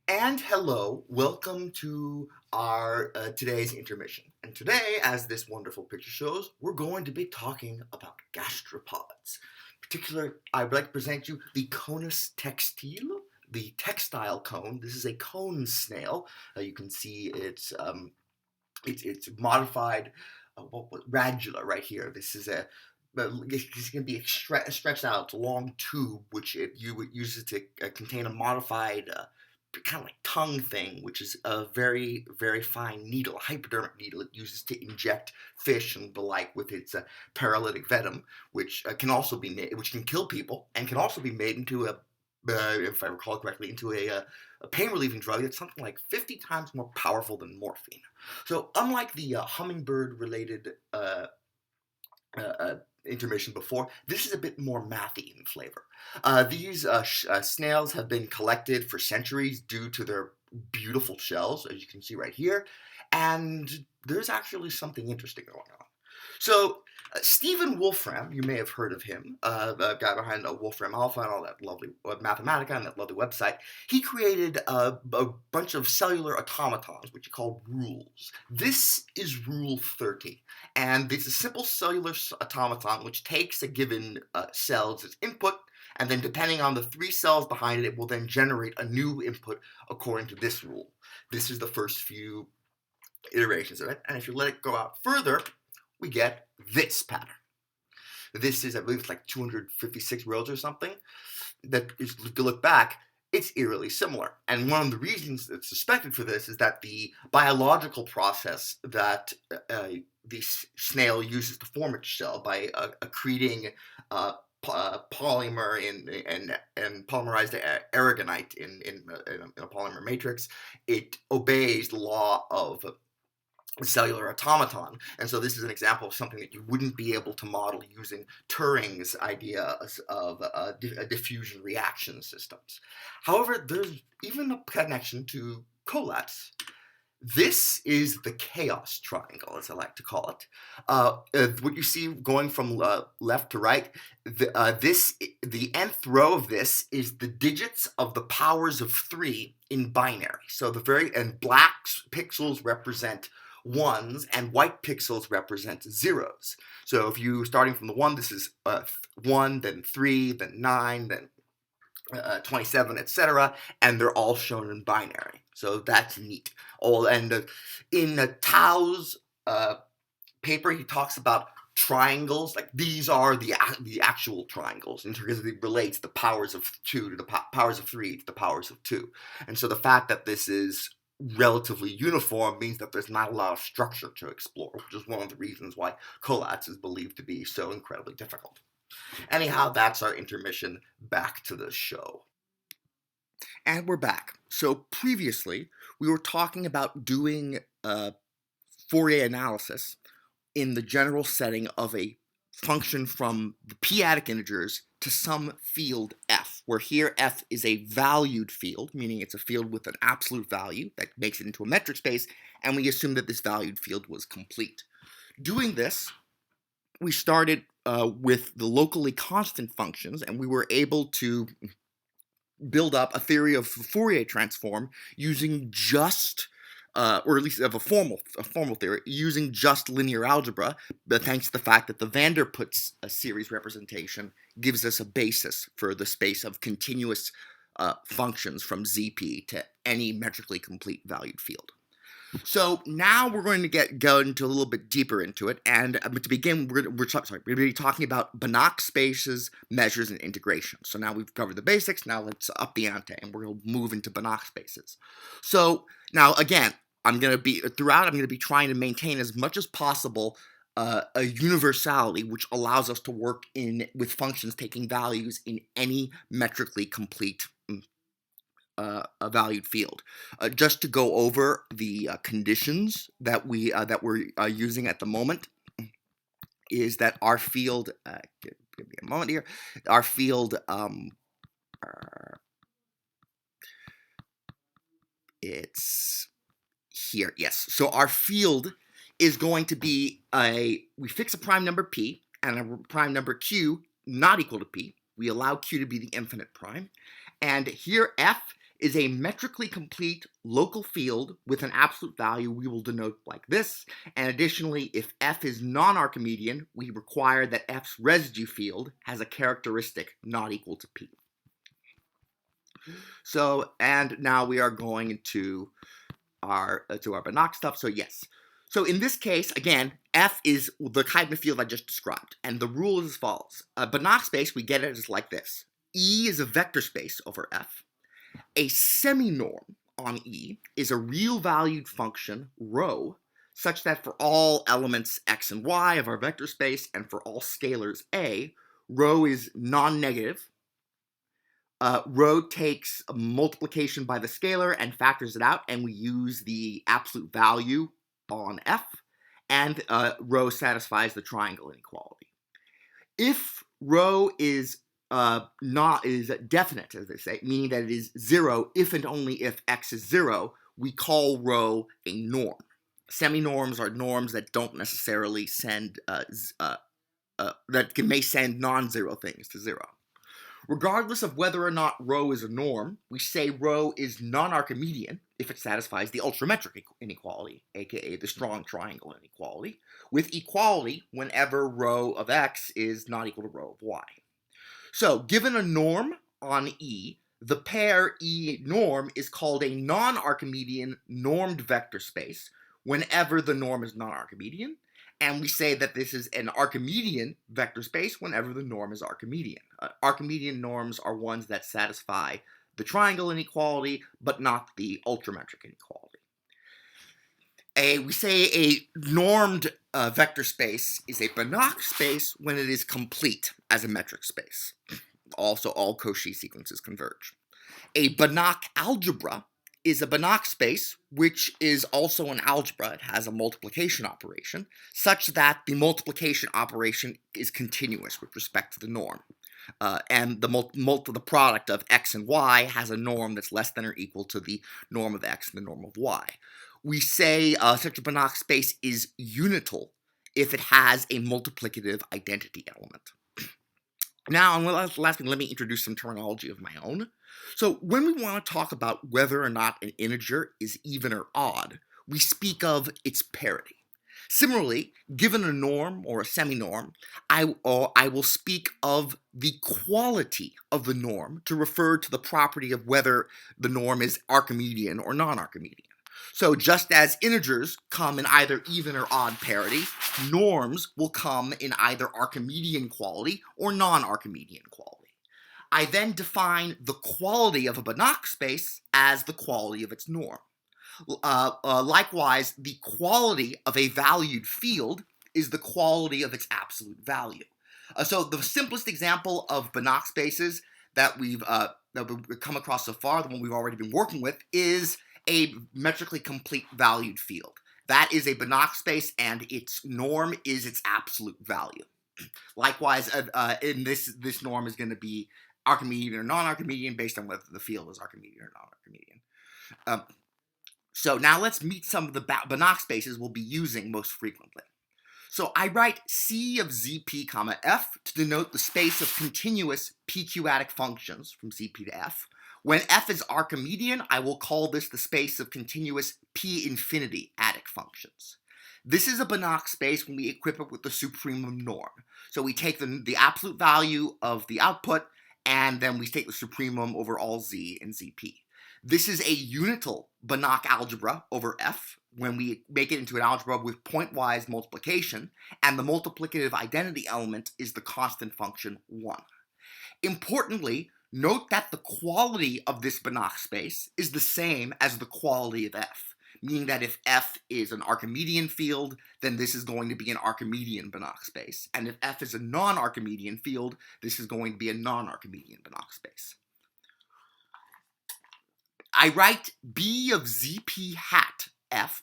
And hello, welcome to our today's intermission. And today, as this wonderful picture shows, we're going to be talking about gastropods. In particular, I would like to present you the Conus textile, the textile cone. This is a cone snail. You can see it's modified radula right here. This is a it's going to be stretched out. It's a long tube which it uses to contain a modified kind of like tongue thing, which is a very, very fine needle, a hypodermic needle it uses to inject fish and the like with its paralytic venom, which can also be made, which can kill people, and can also be made into a, if I recall correctly, into a pain relieving drug that's something like 50 times more powerful than morphine. So unlike the hummingbird related intermission before, this is a bit more mathy in flavor. These snails have been collected for centuries due to their beautiful shells, as you can see right here, and there's actually something interesting going on. So, Stephen Wolfram, you may have heard of him, the guy behind Wolfram Alpha and all that lovely Mathematica and that lovely website. He created a bunch of cellular automatons, which he called rules. This is Rule 30, and it's a simple cellular automaton which takes a given cell as its input, and then depending on the three cells behind it, it will then generate a new input according to this rule. This is the first few iterations of it, and if you let it go out further, we get this pattern. This is, I believe it's like 256 rows or something. That is, if you look back, it's eerily similar. And one of the reasons that's suspected for this is that the biological process that the snail uses to form its shell by accreting polymer and polymerized aragonite in a polymer matrix, it obeys the law of cellular automaton, and so this is an example of something that you wouldn't be able to model using Turing's idea of diffusion reaction systems. However, there's even a connection to Collatz. This is the chaos triangle, as I like to call it. What you see going from left to right, the nth row of this is the digits of the powers of 3 in binary. So and black pixels represent ones and white pixels represent zeros. So if you starting from the 1, this is 1, then 3, then 9, then 27, etc., and they're all shown in binary. So that's neat. In Tao's paper, he talks about triangles, like these are the actual triangles, in terms of it relates the powers of 2 to the powers of 3 to the powers of 2. And so the fact that this is relatively uniform means that there's not a lot of structure to explore, which is one of the reasons why Collatz is believed to be so incredibly difficult. Anyhow, that's our intermission. Back to the show. And we're back. So previously, we were talking about doing Fourier analysis in the general setting of a function from the p-adic integers to some field f, where here f is a valued field, meaning it's a field with an absolute value that makes it into a metric space, and we assume that this valued field was complete. Doing this, we started with the locally constant functions, and we were able to build up a theory of Fourier transform using just or at least of a formal theory, using just linear algebra, but thanks to the fact that the Vanderput series representation gives us a basis for the space of continuous functions from ZP to any metrically complete valued field. So now we're going to go into a little bit deeper into it, and to begin, we're going to be talking about Banach spaces, measures, and integration. So now we've covered the basics. Now let's up the ante, and we're going to move into Banach spaces. So now again, I'm going to be trying to maintain as much as possible a universality which allows us to work with functions taking values in any metrically complete a valued field. Just to go over the conditions that we're using at the moment is that our field. Give me a moment here. Our field. It's here. Yes. So our field is going to be we fix a prime number p and a prime number q not equal to p. We allow q to be the infinite prime, and here f is a metrically complete local field with an absolute value we will denote like this. And additionally, if F is non-Archimedean, we require that F's residue field has a characteristic not equal to P. So, and now we are going to our Banach stuff. So yes. So in this case, again, F is the kind of field I just described. And the rule is as follows. A Banach space, we get it as like this. E is a vector space over F. A semi-norm on E is a real valued function, rho, such that for all elements x and y of our vector space and for all scalars A, rho is non-negative. Rho takes a multiplication by the scalar and factors it out, and we use the absolute value on F, and rho satisfies the triangle inequality. If rho is definite, as they say, meaning that it is 0 if and only if x is 0, we call rho a norm. Semi-norms are norms that don't necessarily send may send non-zero things to 0. Regardless of whether or not rho is a norm, we say rho is non-Archimedean if it satisfies the ultrametric inequality, aka the strong triangle inequality, with equality whenever rho of x is not equal to rho of y. So, given a norm on E, the pair E norm is called a non-Archimedean normed vector space whenever the norm is non-Archimedean, and we say that this is an Archimedean vector space whenever the norm is Archimedean. Archimedean norms are ones that satisfy the triangle inequality, but not the ultrametric inequality. We say a normed vector space is a Banach space when it is complete as a metric space. Also, all Cauchy sequences converge. A Banach algebra is a Banach space, which is also an algebra. It has a multiplication operation, such that the multiplication operation is continuous with respect to the norm. And the product of x and y has a norm that's less than or equal to the norm of x and the norm of y. We say such a Banach space is unital if it has a multiplicative identity element. Now, last thing, let me introduce some terminology of my own. So when we want to talk about whether or not an integer is even or odd, we speak of its parity. Similarly, given a norm or a semi-norm, I will speak of the quality of the norm to refer to the property of whether the norm is Archimedean or non-Archimedean. So just as integers come in either even or odd parity, norms will come in either Archimedean quality or non-Archimedean quality. I then define the quality of a Banach space as the quality of its norm. Likewise, the quality of a valued field is the quality of its absolute value. So the simplest example of Banach spaces that we've come across so far, the one we've already been working with, is a metrically complete valued field. That is a Banach space, and its norm is its absolute value. Likewise, in this norm is going to be Archimedean or non-Archimedean based on whether the field is Archimedean or non-Archimedean. So now let's meet some of the Banach spaces we'll be using most frequently. So I write C of Zp, F to denote the space of continuous p-q-adic functions from Zp to F. When F is Archimedean, I will call this the space of continuous p-infinity adic functions. This is a Banach space when we equip it with the supremum norm. So we take the absolute value of the output, and then we take the supremum over all z in Zp. This is a unital Banach algebra over F when we make it into an algebra with pointwise multiplication, and the multiplicative identity element is the constant function 1. Importantly, note that the quality of this Banach space is the same as the quality of F, meaning that if F is an Archimedean field, then this is going to be an Archimedean Banach space, and if F is a non-Archimedean field, this is going to be a non-Archimedean Banach space. I write B of Zp hat F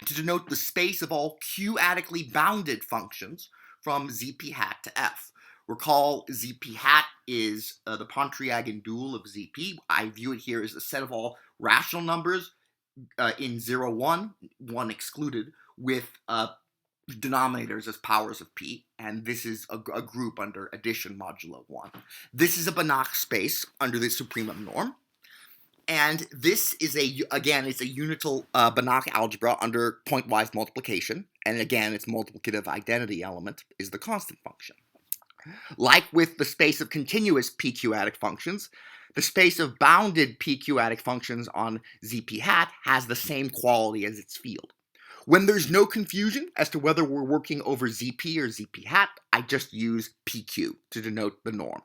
to denote the space of all q-adically bounded functions from Zp hat to F. Recall, Zp hat is the Pontryagin dual of Zp. I view it here as a set of all rational numbers in 0, 1, 1 excluded, with denominators as powers of p, and this is a group under addition modulo 1. This is a Banach space under the supremum norm. And this is again, it's a unital Banach algebra under pointwise multiplication. And again, its multiplicative identity element is the constant function. Like with the space of continuous PQ-adic functions, the space of bounded PQ-adic functions on ZP hat has the same quality as its field. When there's no confusion as to whether we're working over ZP or ZP hat, I just use PQ to denote the norm.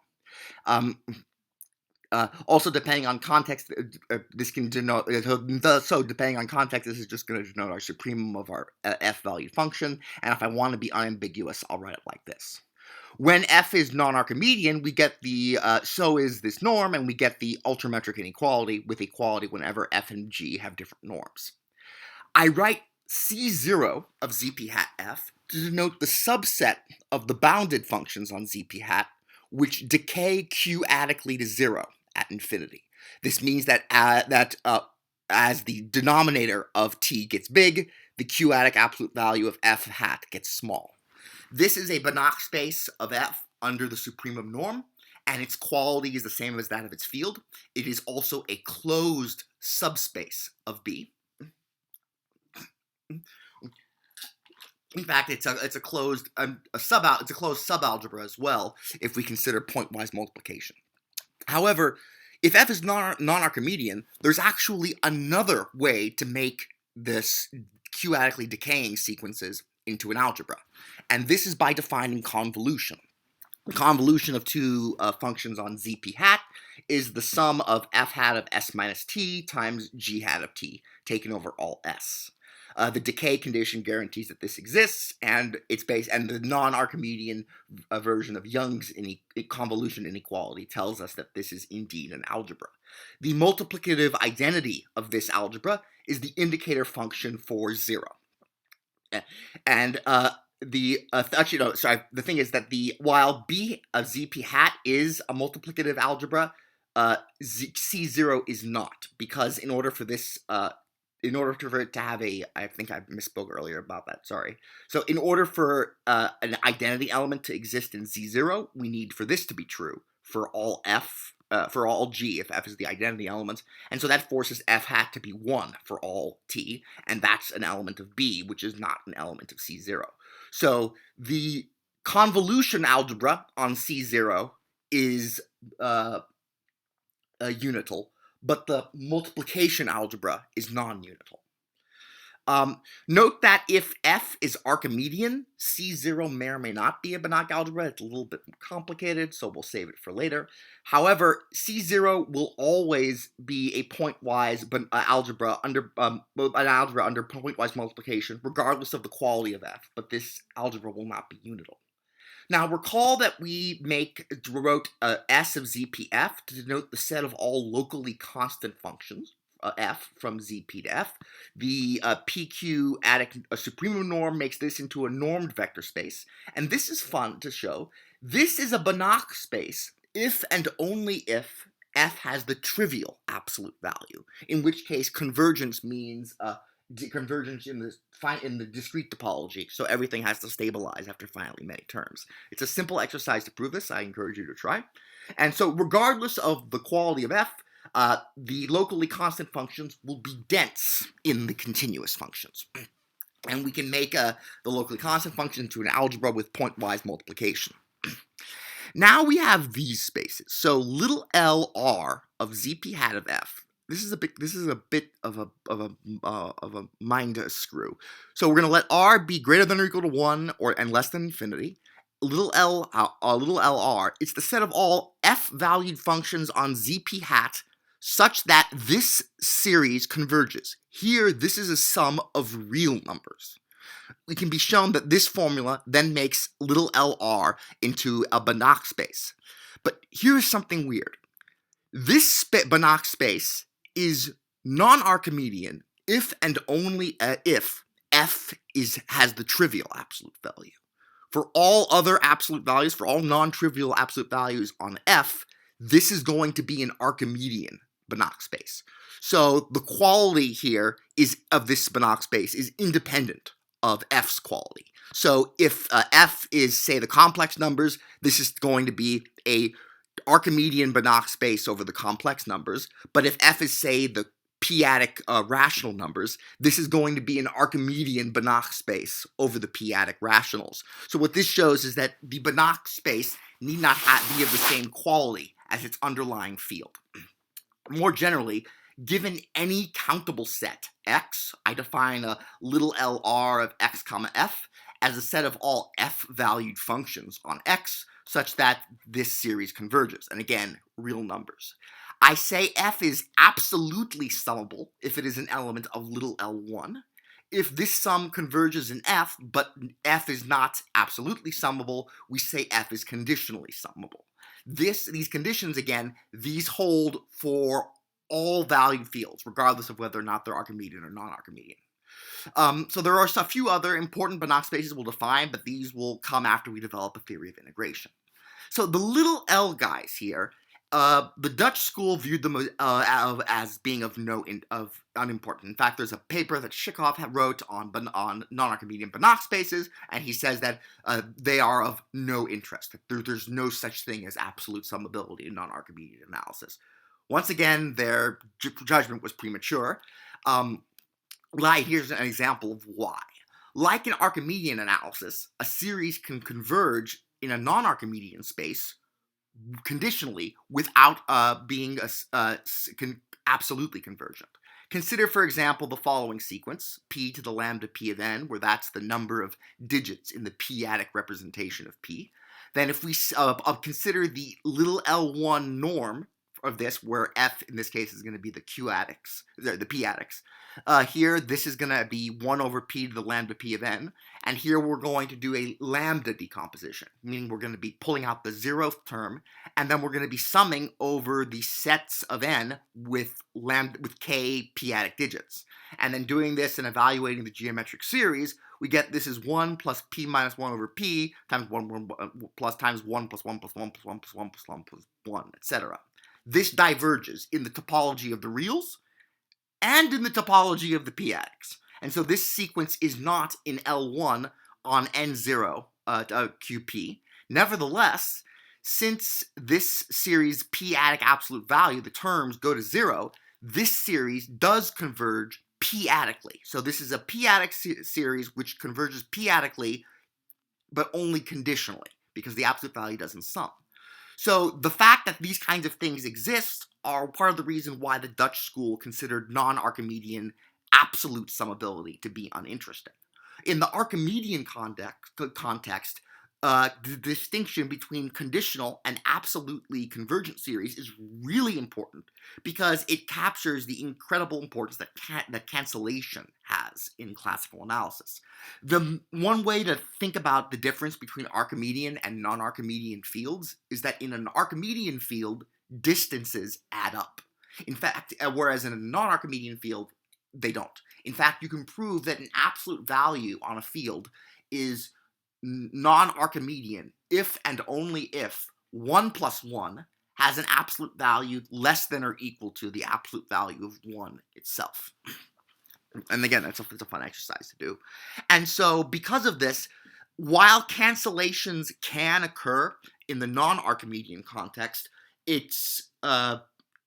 Also, depending on context, this can denote, so depending on context, this is just going to denote our supremum of our f-valued function, and if I want to be unambiguous, I'll write it like this. When f is non-Archimedean, we get the so is this norm, and we get the ultrametric inequality with equality whenever f and g have different norms. I write C0 of ZP hat f to denote the subset of the bounded functions on ZP hat which decay q-adically to 0 at infinity. This means that as the denominator of t gets big, the q-adic absolute value of f hat gets small. This is a Banach space of f under the supremum norm, and its quality is the same as that of its field. It is also a closed subspace of B. In fact, it's a closed subalgebra as well if we consider pointwise multiplication. However, if f is non-Archimedean, there's actually another way to make this q-adically decaying sequences into an algebra, and this is by defining convolution. The convolution of two functions on ZP hat is the sum of f hat of s minus t times g hat of t taken over all s. The decay condition guarantees that this exists, and it's based, and the non-Archimedean version of Young's convolution inequality tells us that this is indeed an algebra. The multiplicative identity of this algebra is the indicator function for 0. And the thing is that while B of ZP hat is a multiplicative algebra, C0 is not, because in order for it to have I think I misspoke earlier about that, sorry. So in order for an identity element to exist in Z0, we need for this to be true for all for all G, if F is the identity element, and so that forces F hat to be 1 for all T, and that's an element of B, which is not an element of C0. So the convolution algebra on C0 is unital, but the multiplication algebra is non-unital. Note that if F is Archimedean, C0 may or may not be a Banach algebra. It's a little bit complicated, so we'll save it for later. However, C0 will always be a pointwise algebra under pointwise multiplication, regardless of the quality of F. But this algebra will not be unital. Now, recall that we wrote S of ZPF to denote the set of all locally constant functions, f from ZP to f. The PQ adic supremum norm makes this into a normed vector space, and this is fun to show. This is a Banach space if and only if f has the trivial absolute value, in which case convergence means convergence in the discrete topology, so everything has to stabilize after finally many terms. It's a simple exercise to prove this. I encourage you to try. And so regardless of the quality of f, the locally constant functions will be dense in the continuous functions. And we can make the locally constant function into an algebra with pointwise multiplication. Now we have these spaces. So little l r of ZP hat of f. This is a bit of a mind screw. So we're going to let r be greater than or equal to 1 and less than infinity. Little lr, it's the set of all f-valued functions on ZP hat such that this series converges. Here, this is a sum of real numbers. It can be shown that this formula then makes little lr into a Banach space. But here's something weird. This Banach space is non-Archimedean if and only if f has the trivial absolute value. For all other absolute values, for all non-trivial absolute values on f, this is going to be an Archimedean Banach space. So the quality here of this Banach space is independent of f's quality. So if f is, say, the complex numbers, this is going to be a Archimedean Banach space over the complex numbers, but if f is, say, the p-adic rational numbers, this is going to be an Archimedean Banach space over the p-adic rationals. So what this shows is that the Banach space need not be of the same quality as its underlying field. More generally, given any countable set x, I define a little lr of x comma f as a set of all f-valued functions on x such that this series converges. And again, real numbers. I say f is absolutely summable if it is an element of little l1. If this sum converges in f, but f is not absolutely summable, we say f is conditionally summable. These conditions, again, these hold for all valued fields, regardless of whether or not they're Archimedean or non-Archimedean. So there are a few other important Banach spaces we'll define, but these will come after we develop a theory of integration. So the little l guys here, the Dutch school viewed them as being of unimportant. In fact, there's a paper that Shikov wrote on non-Archimedean Banach spaces, and he says that they are of no interest. There's no such thing as absolute summability in non-Archimedean analysis. Once again, their judgment was premature. Here's an example of why. Like in Archimedean analysis, a series can converge in a non-Archimedean space conditionally without being absolutely convergent. Consider, for example, the following sequence, p to the lambda p of n, where that's the number of digits in the p-adic representation of p. Then if we consider the little l1 norm of this, where f in this case is going to be the q-adics, the p-adics. Here, this is going to be 1 over p to the lambda p of n, and here we're going to do a lambda decomposition, meaning we're going to be pulling out the 0th term, and then we're going to be summing over the sets of n with k p-adic digits. And then doing this and evaluating the geometric series, we get this is 1 plus p minus 1 over p times 1 plus times 1 plus 1 plus 1 plus 1 plus 1 plus 1 plus 1, etc. This diverges in the topology of the reals and in the topology of the p-adics. And so this sequence is not in L1 on N0 QP. Nevertheless, since this series p-adic absolute value, the terms go to 0, this series does converge p-adically. So this is a p-adic series which converges p-adically, but only conditionally, because the absolute value doesn't sum. So the fact that these kinds of things exist are part of the reason why the Dutch school considered non-Archimedean absolute summability to be uninteresting. In the Archimedean context, the distinction between conditional and absolutely convergent series is really important because it captures the incredible importance that cancellation has in classical analysis. The one way to think about the difference between Archimedean and non-Archimedean fields is that in an Archimedean field, distances add up. In fact, whereas in a non-Archimedean field, they don't. In fact, you can prove that an absolute value on a field is non-Archimedean if and only if 1 plus 1 has an absolute value less than or equal to the absolute value of 1 itself. And again, it's a fun exercise to do. And so because of this, while cancellations can occur in the non-Archimedean context, it's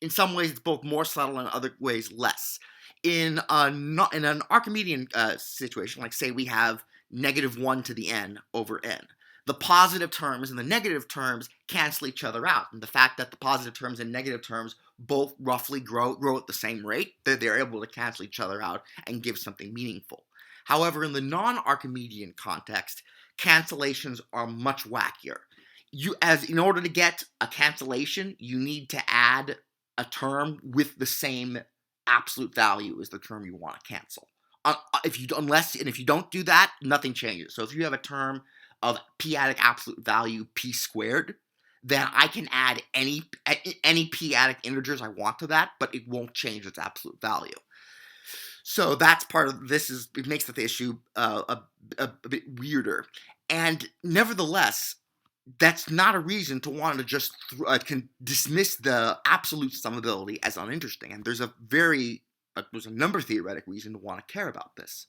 in some ways it's both more subtle and in other ways less. In an Archimedean situation, like say we have -1 to the n over n, the positive terms and the negative terms cancel each other out. And the fact that the positive terms and negative terms both roughly grow at the same rate, they're able to cancel each other out and give something meaningful. However, in the non-Archimedean context, cancellations are much wackier. In order to get a cancellation, you need to add a term with the same absolute value as the term you want to cancel. If you don't do that, nothing changes. So if you have a term of p-adic absolute value p squared, then I can add any p-adic integers I want to that, but it won't change its absolute value. So that's part of this. It makes the issue a bit weirder. And nevertheless, that's not a reason to want to just dismiss the absolute summability as uninteresting. And there's a number theoretic reason to want to care about this.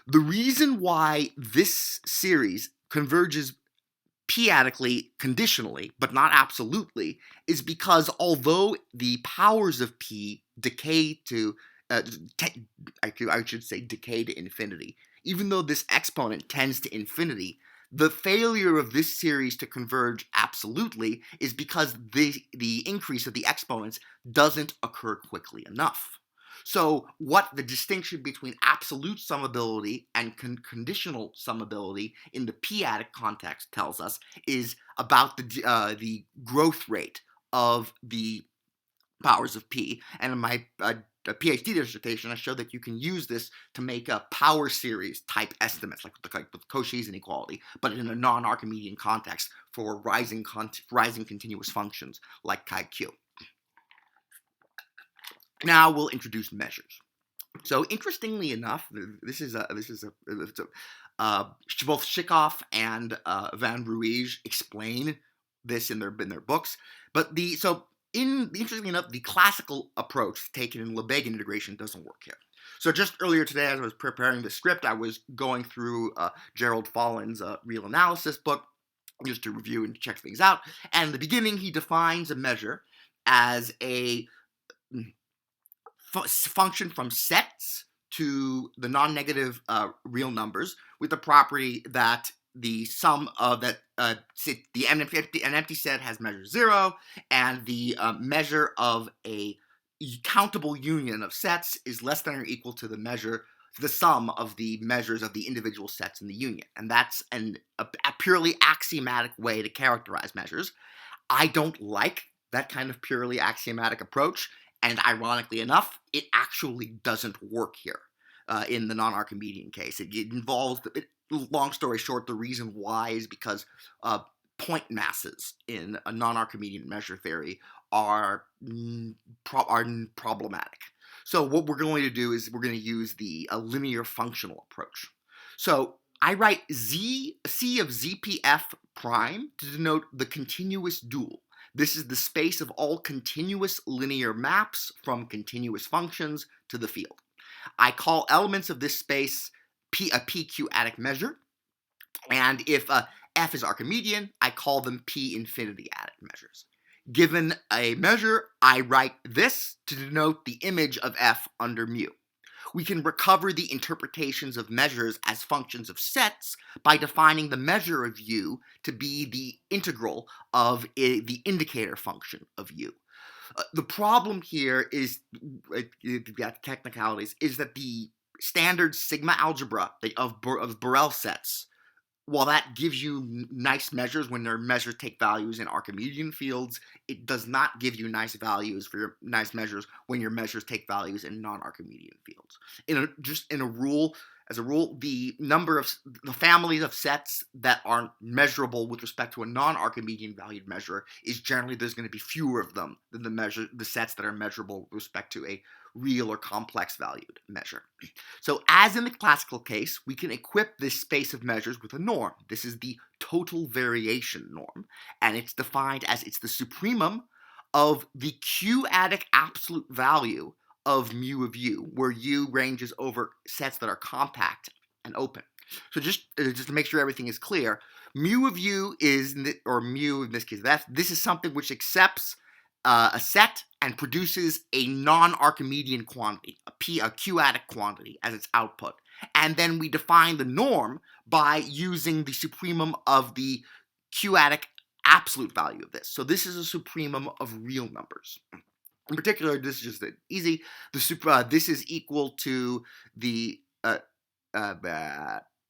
The reason why this series converges p-adically conditionally, but not absolutely, is because although the powers of p decay to, I should say decay to infinity, even though this exponent tends to infinity, the failure of this series to converge absolutely is because the increase of the exponents doesn't occur quickly enough. So what the distinction between absolute summability and conditional summability in the p-adic context tells us is about the growth rate of the powers of p. And in my PhD dissertation, I showed that you can use this to make a power series type estimates, like with Cauchy's inequality, but in a non-Archimedean context for rising continuous functions like chi q. Now we'll introduce measures. So interestingly enough, both Shikoff and Van Ruige explain this in their books. But interestingly enough, the classical approach taken in Lebesgue integration doesn't work here. So just earlier today, as I was preparing the script, I was going through Gerald Follin's Real Analysis book just to review and check things out. And in the beginning, he defines a measure as a function from sets to the non-negative real numbers with the property that the sum of an empty set has measure 0, and the measure of a countable union of sets is less than or equal to the sum of the measures of the individual sets in the union. And that's a purely axiomatic way to characterize measures. I don't like that kind of purely axiomatic approach. And ironically enough, it actually doesn't work here in the non-Archimedean case. It involves, long story short, the reason why is because point masses in a non-Archimedean measure theory are problematic. So what we're going to do is we're going to use the linear functional approach. So I write C of ZPF prime to denote the continuous dual. This is the space of all continuous linear maps from continuous functions to the field. I call elements of this space a p-q-adic measure, and if f is Archimedean, I call them p-infinity-adic measures. Given a measure, I write this to denote the image of f under mu. We can recover the interpretations of measures as functions of sets by defining the measure of u to be the integral of the indicator function of u. The problem here is, technicalities, is that the standard sigma algebra of Borel sets, while that gives you nice measures when their measures take values in Archimedean fields, it does not give you nice values for your nice measures when your measures take values in non-Archimedean fields. As a rule, the families of sets that aren't measurable with respect to a non-Archimedean valued measure is generally there's going to be fewer of them than the sets that are measurable with respect to a real or complex valued measure. So as in the classical case, we can equip this space of measures with a norm. This is the total variation norm, and it's defined as it's the supremum of the q-adic absolute value of mu of u, where u ranges over sets that are compact and open. So just to make sure everything is clear, mu of u is, or mu in this case, this is something which accepts a set and produces a non-Archimedean quantity, a q-adic quantity as its output. And then we define the norm by using the supremum of the q-adic absolute value of this. So this is a supremum of real numbers. In particular, this is just easy. This is equal to the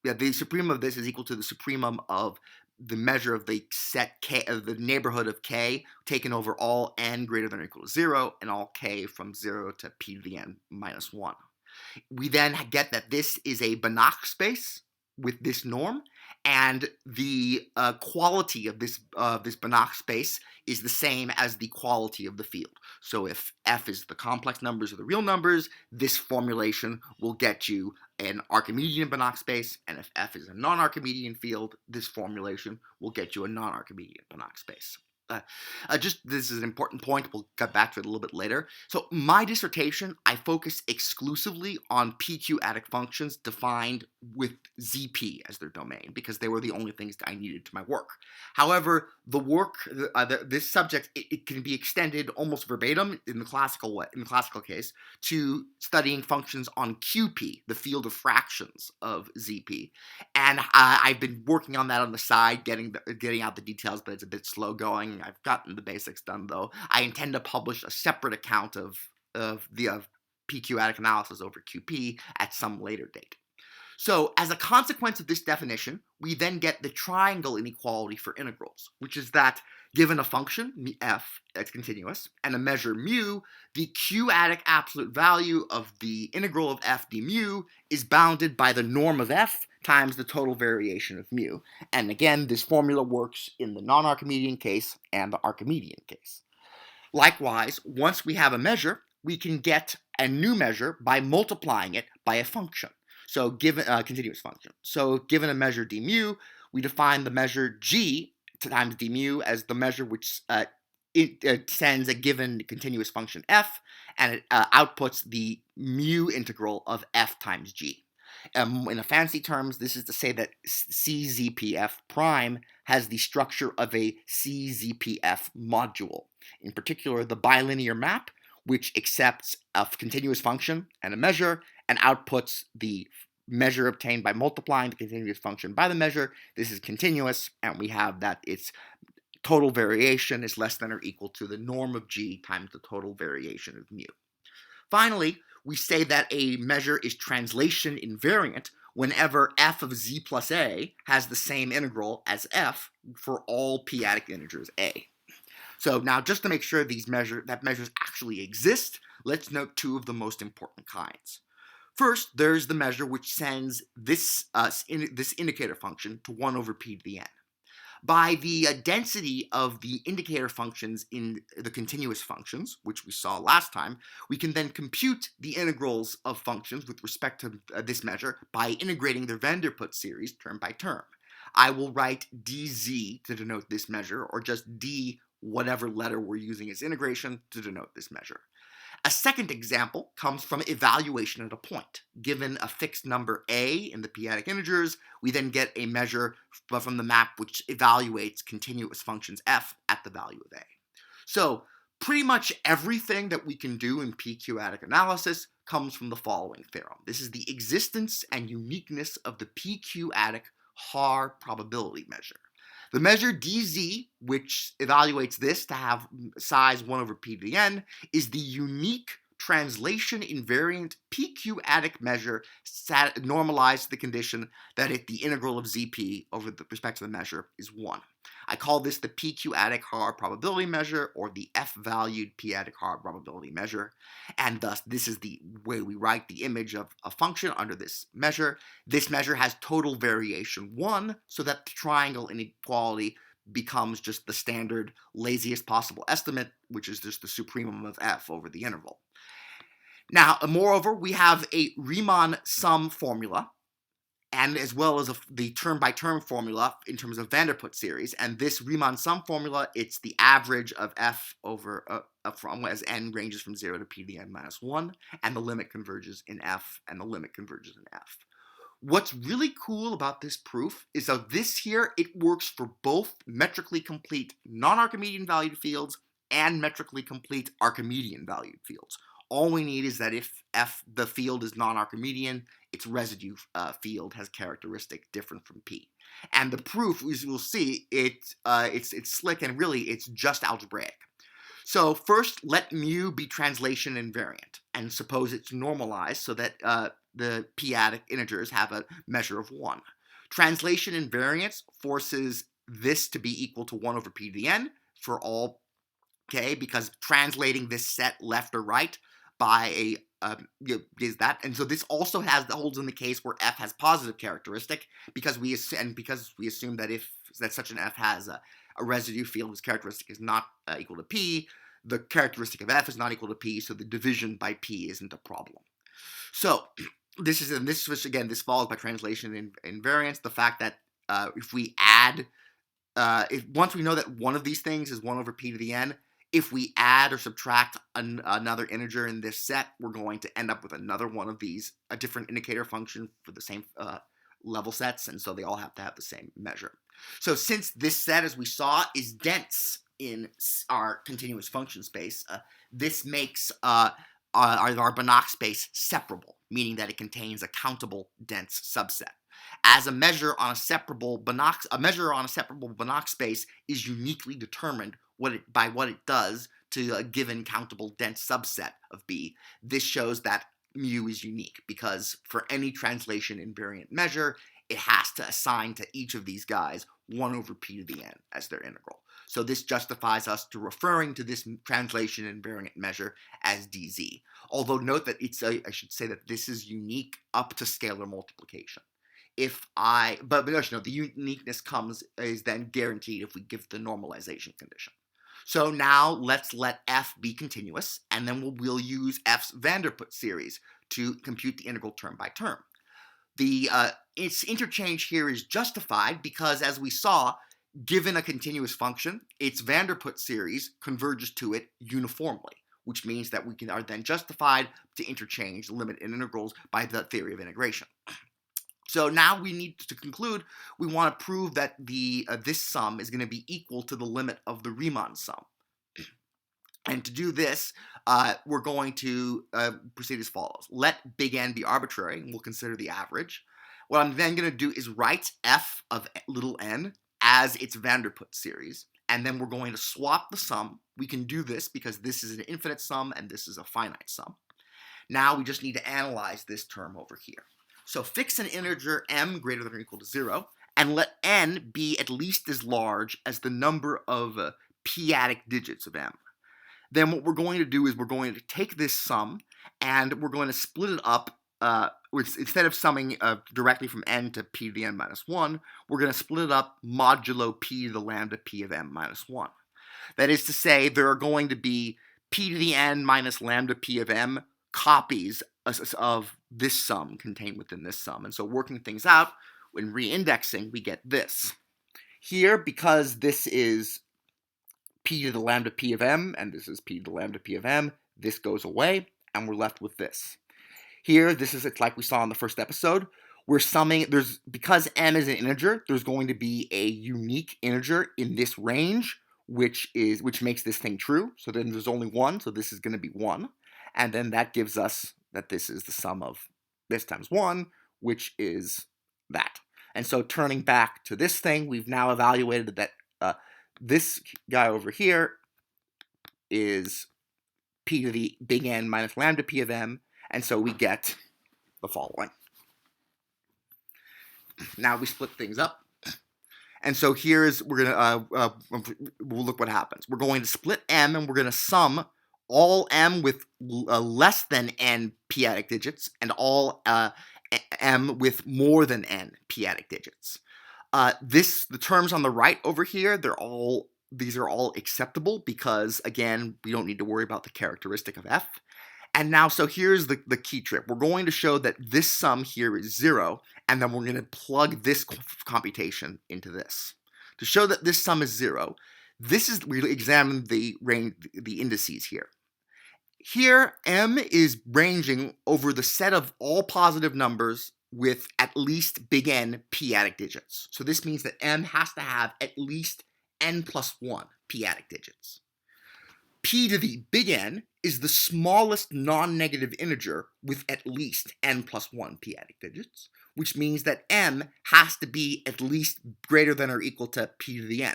supremum of this is equal to the supremum of the measure of the set k of the neighborhood of k taken over all n greater than or equal to 0 and all k from 0 to p to the n minus 1. We then get that this is a Banach space with this norm, and the quality of this Banach space is the same as the quality of the field. So if f is the complex numbers or the real numbers, this formulation will get you an Archimedean Banach space, and if f is a non-Archimedean field, this formulation will get you a non-Archimedean Banach space. Just this is an important point. We'll get back to it a little bit later. So my dissertation, I focused exclusively on PQ-adic functions defined with ZP as their domain because they were the only things that I needed to my work. However, the work, this subject, it can be extended almost verbatim in the classical way, in the classical case, to studying functions on QP, the field of fractions of ZP. And I've been working on that on the side, getting out the details, but it's a bit slow going. I've gotten the basics done, though. I intend to publish a separate account of the PQ-adic analysis over QP at some later date. So, as a consequence of this definition, we then get the triangle inequality for integrals, which is that given a function, f, that's continuous, and a measure mu, the q-adic absolute value of the integral of f d mu is bounded by the norm of f times the total variation of mu. And again, this formula works in the non-Archimedean case and the Archimedean case. Likewise, once we have a measure, we can get a new measure by multiplying it by a function. So given a continuous function. So given a measure d mu, we define the measure g times d mu as the measure which sends a given continuous function f, and it outputs the mu integral of f times g. In a fancy terms, this is to say that CZPF prime has the structure of a CZPF module. In particular, the bilinear map, which accepts a continuous function and a measure, and outputs the measure obtained by multiplying the continuous function by the measure. This is continuous, and we have that its total variation is less than or equal to the norm of g times the total variation of mu. Finally, we say that a measure is translation invariant whenever f of z plus a has the same integral as f for all p-adic integers a. So now, just to make sure that measures actually exist, let's note two of the most important kinds. First, there's the measure which sends this indicator function to 1 over p to the n. By the density of the indicator functions in the continuous functions, which we saw last time, we can then compute the integrals of functions with respect to this measure by integrating their van der Put series term by term. I will write dz to denote this measure, or just d whatever letter we're using as integration to denote this measure. A second example comes from evaluation at a point. Given a fixed number a in the p-adic integers, we then get a measure from the map which evaluates continuous functions f at the value of a. So pretty much everything that we can do in PQ-adic analysis comes from the following theorem. This is the existence and uniqueness of the PQ-adic Haar probability measure. The measure dz, which evaluates this to have size 1 over p to the n, is the unique translation invariant PQ-adic measure normalized to the condition that if the integral of zp over the respect to the measure is 1. I call this the PQ-adic Haar probability measure, or the f-valued p-adic Haar probability measure, and thus this is the way we write the image of a function under this measure. This measure has total variation 1, so that the triangle inequality becomes just the standard laziest possible estimate, which is just the supremum of f over the interval. Now, moreover, we have a Riemann sum formula, and as well as the term-by-term formula in terms of van der Put series. And this Riemann sum formula, it's the average of f over from as n ranges from 0 to p to the n minus 1, and the limit converges in f, and the limit converges in f. What's really cool about this proof is that this here, it works for both metrically complete non-Archimedean valued fields and metrically complete Archimedean valued fields. All we need is that if the field is non-Archimedean, its residue field has characteristic different from p. And the proof, as you'll see, it's slick, and really it's just algebraic. So first, let mu be translation invariant, and suppose it's normalized so that the p-adic integers have a measure of 1. Translation invariance forces this to be equal to 1 over p to the n for all k, because translating this set left or right by is that, and so this also holds in the case where f has positive characteristic, because we assume that such an f has a residue field whose characteristic is not equal to p. The characteristic of f is not equal to p, so the division by p isn't a problem. So this follows by translation invariance. The fact that if we add once we know that one of these things is 1 over p to the n, if we add or subtract another integer in this set, we're going to end up with another one of these, a different indicator function for the same level sets, and so they all have to have the same measure. So since this set, as we saw, is dense in our continuous function space, this makes our Banach space separable, meaning that it contains a countable dense subset. As a measure on a separable Banach space is uniquely determined by what it does to a given countable dense subset of B. This shows that mu is unique because for any translation invariant measure, it has to assign to each of these guys 1 over p to the n as their integral. So this justifies us to referring to this translation invariant measure as dz. Although note that I should say that this is unique up to scalar multiplication. But the uniqueness is then guaranteed if we give the normalization condition. So now let's let f be continuous, and then we'll use f's Vanderput series to compute the integral term by term. Its interchange here is justified because, as we saw, given a continuous function, its Vanderput series converges to it uniformly, which means that we are then justified to interchange limit and integrals by the theory of integration. So now we need to conclude, we want to prove that this sum is going to be equal to the limit of the Riemann sum. And to do this, we're going to proceed as follows. Let big N be arbitrary, and we'll consider the average. What I'm then going to do is write f of little n as its Vanderput series, and then we're going to swap the sum. We can do this because this is an infinite sum and this is a finite sum. Now we just need to analyze this term over here. So fix an integer m greater than or equal to 0, and let n be at least as large as the number of p-adic digits of m. Then what we're going to do is we're going to take this sum, and we're going to split it up. Instead of summing directly from n to p to the n minus 1, we're going to split it up modulo p to the lambda p of m minus 1. That is to say, there are going to be p to the n minus lambda p of m copies of this sum contained within this sum. And so working things out, when reindexing, we get this. Here, because this is p to the lambda p of m, and this is p to the lambda p of m, this goes away, and we're left with this. Here, it's like we saw in the first episode, we're summing, because m is an integer, there's going to be a unique integer in this range, which makes this thing true. So then there's only 1, so this is going to be 1. And then that gives us that this is the sum of this times 1, which is that. And so turning back to this thing, we've now evaluated that this guy over here is p to the big N minus lambda p of m, and so we get the following. Now we split things up. And so we'll look what happens. We're going to split m, and we're going to sum all m with less than n p-adic digits, and all m with more than n p-adic digits. The terms on the right over here, these are all acceptable because, again, we don't need to worry about the characteristic of f. And now, so here's the key trick. We're going to show that this sum here is 0, and then we're going to plug this computation into this. To show that this sum is 0, we examine the indices here. Here, m is ranging over the set of all positive numbers with at least big N p-adic digits. So this means that m has to have at least n plus 1 p-adic digits. P to the big N is the smallest non-negative integer with at least n plus 1 p-adic digits, which means that m has to be at least greater than or equal to p to the n.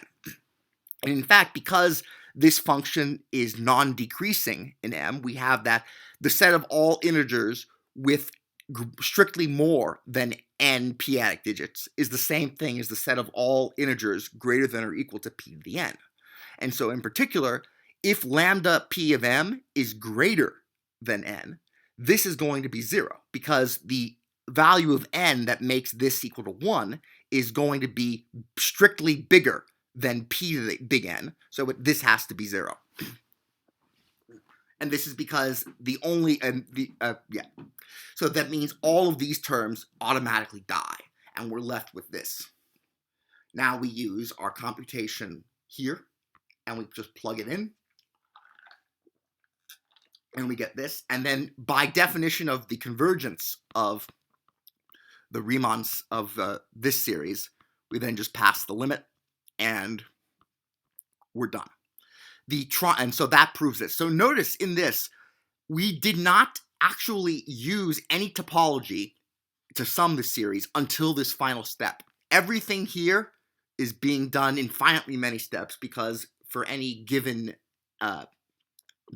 And in fact, because this function is non-decreasing in m, we have that the set of all integers with strictly more than n p-adic digits is the same thing as the set of all integers greater than or equal to p to the n. And so in particular, if lambda p of m is greater than n, this is going to be 0 because the value of n that makes this equal to 1 is going to be strictly bigger than p to the big N, so this has to be 0. And this is because so that means all of these terms automatically die, and we're left with this. Now we use our computation here, and we just plug it in, and we get this. And then by definition of the convergence of the Riemanns of this series, we then just pass the limit, and we're done. And so that proves this. So notice in this, we did not actually use any topology to sum the series until this final step. Everything here is being done in finitely many steps because for any given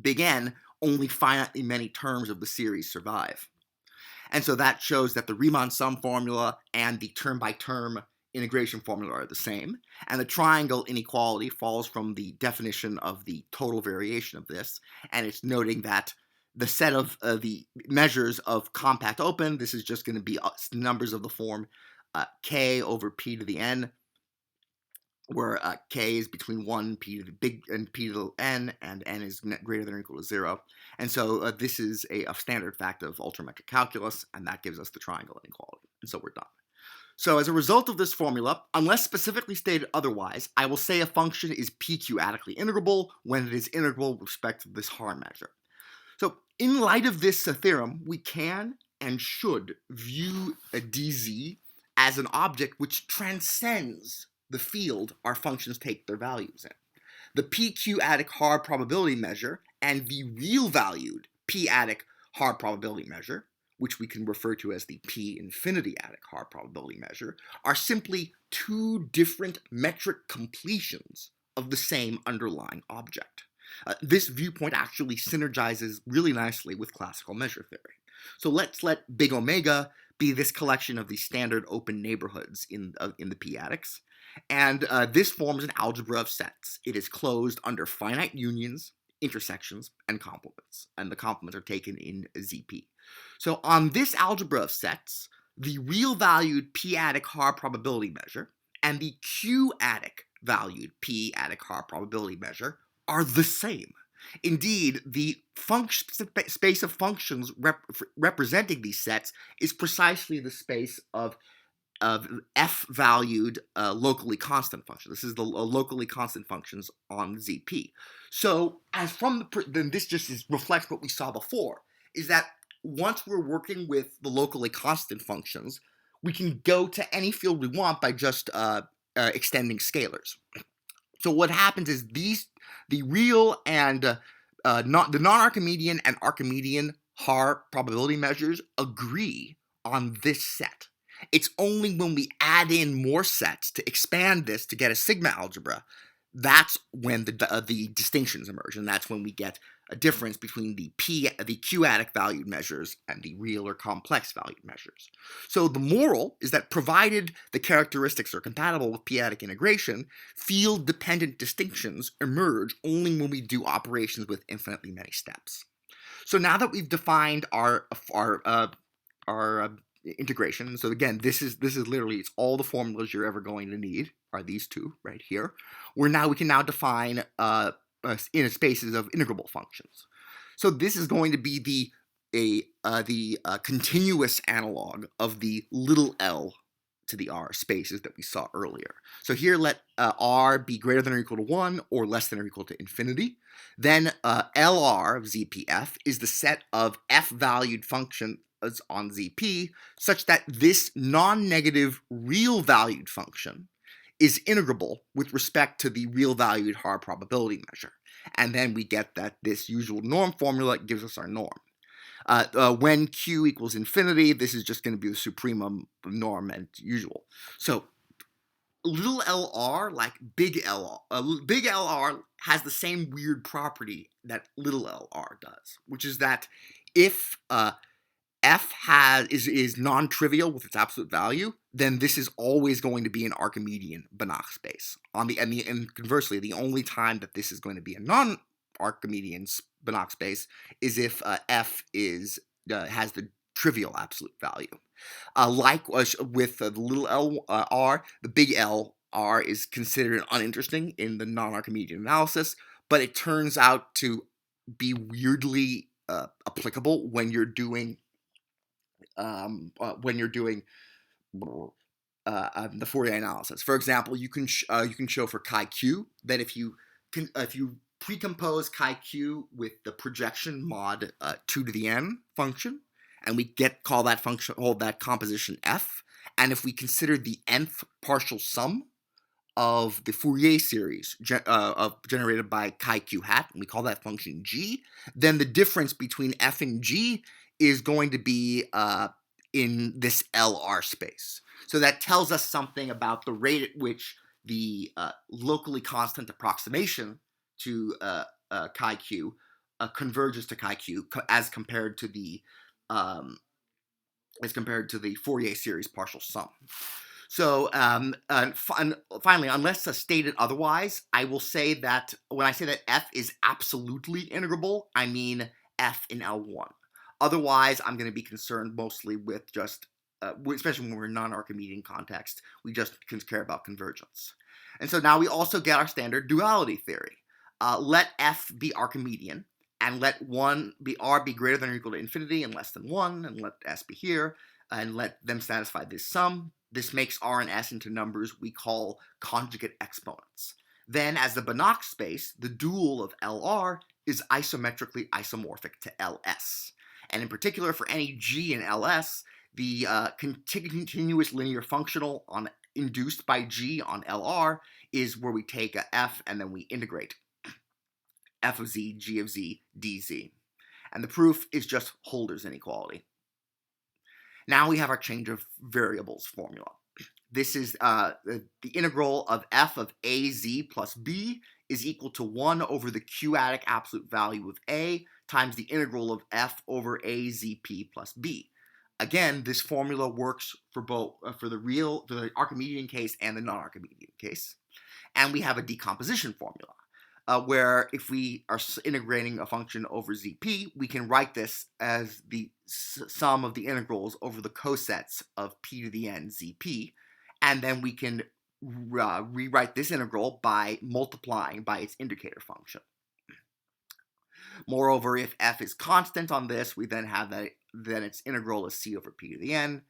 big N, only finitely many terms of the series survive. And so that shows that the Riemann sum formula and the term-by-term integration formula are the same. And the triangle inequality follows from the definition of the total variation of this. And it's noting that the set of the measures of compact open, this is just going to be numbers of the form k over p to the n, where k is between 1 p to the big and p to the n, and n is greater than or equal to 0. And so this is a standard fact of ultrametric calculus, and that gives us the triangle inequality. And so we're done. So as a result of this formula, unless specifically stated otherwise, I will say a function is pq-adically integrable when it is integrable with respect to this Haar measure. So in light of this theorem, we can and should view a dz as an object which transcends the field our functions take their values in. The pq-adic Haar probability measure and the real-valued p-adic Haar probability measure, which we can refer to as the p-infinity-adic Haar probability measure, are simply two different metric completions of the same underlying object. This viewpoint actually synergizes really nicely with classical measure theory. So let's let big omega be this collection of the standard open neighborhoods in the p-adics. And this forms an algebra of sets. It is closed under finite unions, intersections, and complements. And the complements are taken in ZP. So on this algebra of sets, the real-valued p-adic Haar probability measure and the q-adic valued p-adic Haar probability measure are the same. Indeed, the space of functions representing these sets is precisely the space of f-valued locally constant functions. This is the locally constant functions on ZP. So as from then this just reflects what we saw before, is that once we're working with the locally constant functions, we can go to any field we want by just extending scalars. So what happens is the real and the non-Archimedean and Archimedean Haar probability measures agree on this set. It's only when we add in more sets to expand this to get a sigma algebra, that's when the distinctions emerge, and that's when we get a difference between the q-adic valued measures and the real or complex valued measures. So the moral is that provided the characteristics are compatible with p-adic integration, field-dependent distinctions emerge only when we do operations with infinitely many steps. So now that we've defined our integration, so again, this is literally, it's all the formulas you're ever going to need are these two right here. We can now define in spaces of integrable functions. So this is going to be the continuous analog of the little l to the r spaces that we saw earlier. So here let r be greater than or equal to 1 or less than or equal to infinity. Then LR of ZPF is the set of f-valued functions on ZP such that this non-negative real-valued function is integrable with respect to the real-valued Haar probability measure. And then we get that this usual norm formula gives us our norm. When q equals infinity, this is just going to be the supremum norm and usual. So little lr, like big LR has the same weird property that little lr does, which is that if f is non-trivial with its absolute value, then this is always going to be an Archimedean Banach space. And conversely, the only time that this is going to be a non-Archimedean Banach space is if f has the trivial absolute value. Like with the little r, the big L r is considered uninteresting in the non-Archimedean analysis, but it turns out to be weirdly applicable when you're doing the Fourier analysis. For example, you can show for chi q that if you precompose chi q with the projection mod 2 to the n function, and we call that composition f, and if we consider the nth partial sum of the Fourier series generated by chi q hat, and we call that function g, then the difference between f and g is going to be in this LR space. So that tells us something about the rate at which the locally constant approximation to chi q converges to chi q as compared to the Fourier series partial sum. So finally, unless stated otherwise, I will say that when I say that f is absolutely integrable, I mean f in L1. Otherwise, I'm going to be concerned mostly with just, especially when we're in non-Archimedean context, we just care about convergence. And so now we also get our standard duality theory. Let f be Archimedean, and let R be greater than or equal to infinity and less than 1, and let S be here, and let them satisfy this sum. This makes R and S into numbers we call conjugate exponents. Then, as the Banach space, the dual of LR is isometrically isomorphic to LS. And in particular, for any G in LS, the continuous linear functional induced by G on LR is where we take a f and then we integrate f of z, g of z, dz. And the proof is just Holder's inequality. Now we have our change of variables formula. This is the integral of f of az plus b is equal to 1 over the q-adic absolute value of a times the integral of f over azp plus b. Again, this formula works for both for the Archimedean case and the non-Archimedean case. And we have a decomposition formula, where if we are integrating a function over zp, we can write this as the sum of the integrals over the cosets of p to the n zp, and then we can rewrite this integral by multiplying by its indicator function. Moreover, if f is constant on this, we then have that its integral is c over p to the n,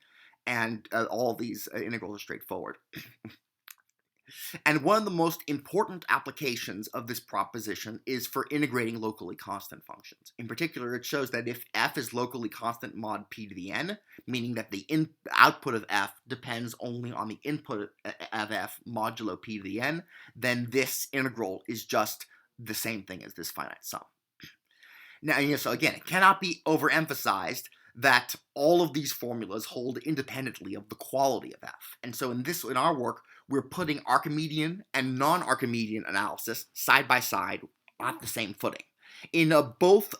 and all these integrals are straightforward. And one of the most important applications of this proposition is for integrating locally constant functions. In particular, it shows that if f is locally constant mod p to the n, meaning that the output of f depends only on the input of f modulo p to the n, then this integral is just the same thing as this finite sum. Now, so again, it cannot be overemphasized that all of these formulas hold independently of the quality of f. And so in our work, we're putting Archimedean and non-Archimedean analysis side by side at the same footing. This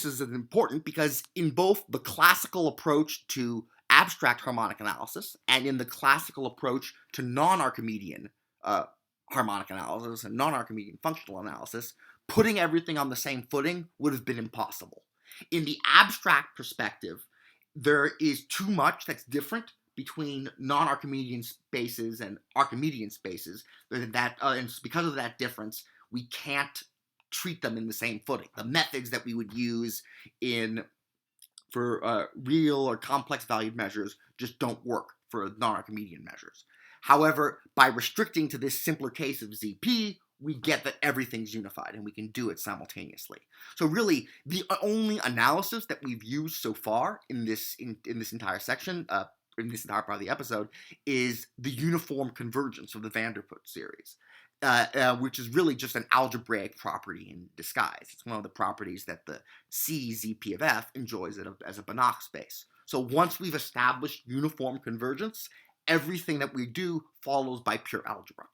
is important because in both the classical approach to abstract harmonic analysis and in the classical approach to non-Archimedean harmonic analysis and non-Archimedean functional analysis, putting everything on the same footing would have been impossible. In the abstract perspective, there is too much that's different between non-Archimedean spaces and Archimedean spaces, and because of that difference, we can't treat them in the same footing. The methods that we would use for real or complex valued measures just don't work for non-Archimedean measures. However, by restricting to this simpler case of ZP, we get that everything's unified and we can do it simultaneously. So really, the only analysis that we've used so far in this entire section, in this entire part of the episode, is the uniform convergence of the Vanderput series, which is really just an algebraic property in disguise. It's one of the properties that the CZP of F enjoys as a Banach space. So once we've established uniform convergence, everything that we do follows by pure algebra.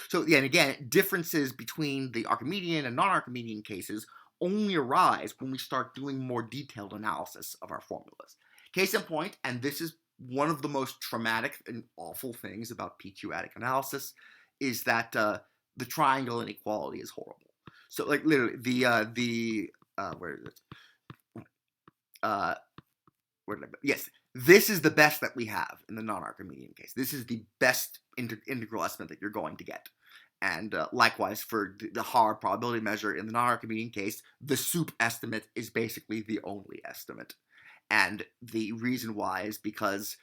So again, differences between the Archimedean and non-Archimedean cases only arise when we start doing more detailed analysis of our formulas. Case in point, and this is one of the most traumatic and awful things about PQ-adic analysis, is that the triangle inequality is horrible. So like literally where is it? Yes, this is the best that we have in the non-Archimedean case. This is the best integral estimate that you're going to get. And likewise, for the Haar probability measure in the non-Archimedean case, the soup estimate is basically the only estimate. And the reason why is because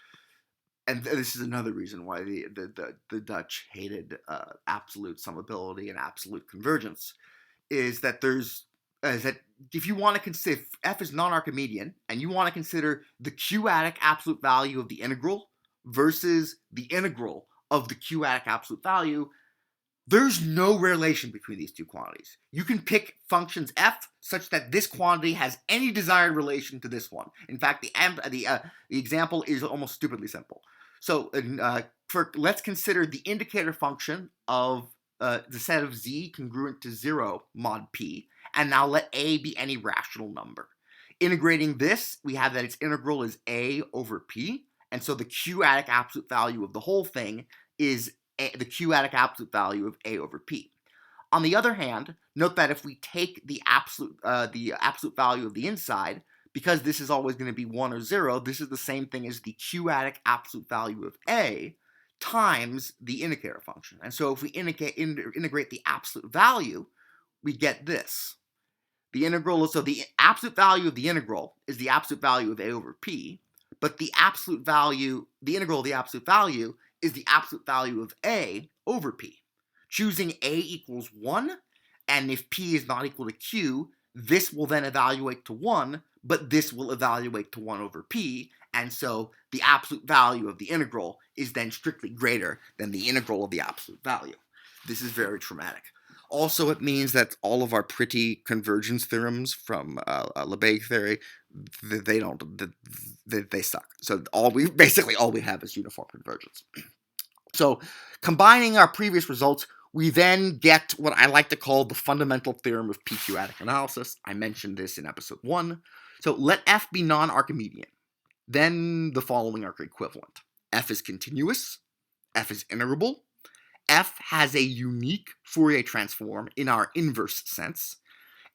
and this is another reason why the Dutch hated absolute summability and absolute convergence, is that if you want to consider, if f is non-Archimedean and you want to consider the q-adic absolute value of the integral versus the integral of the q-adic absolute value, there's no relation between these two quantities. You can pick functions f such that this quantity has any desired relation to this one. In fact, the example is almost stupidly simple. So let's consider the indicator function of the set of z congruent to 0 mod p, and now let a be any rational number. Integrating this, we have that its integral is a over p, and so the q-adic absolute value of the whole thing is the q-adic absolute value of a over p. On the other hand, note that if we take the absolute value of the inside, because this is always going to be 1 or 0, this is the same thing as the q-adic absolute value of a times the indicator function. And so if we integrate the absolute value, we get this. The integral, so the absolute value of the integral is the absolute value of a over p, but the integral of the absolute value is the absolute value of a over p. Choosing a equals 1, and if p is not equal to q, this will then evaluate to 1, but this will evaluate to 1 over p, and so the absolute value of the integral is then strictly greater than the integral of the absolute value. This is very traumatic. Also, it means that all of our pretty convergence theorems from Lebesgue theory, they suck. So all we have is uniform convergence. So combining our previous results, we then get what I like to call the fundamental theorem of p-q-adic analysis. I mentioned this in episode 1. So let f be non-Archimedean. Then the following are equivalent. F is continuous. F is integrable. F has a unique Fourier transform in our inverse sense.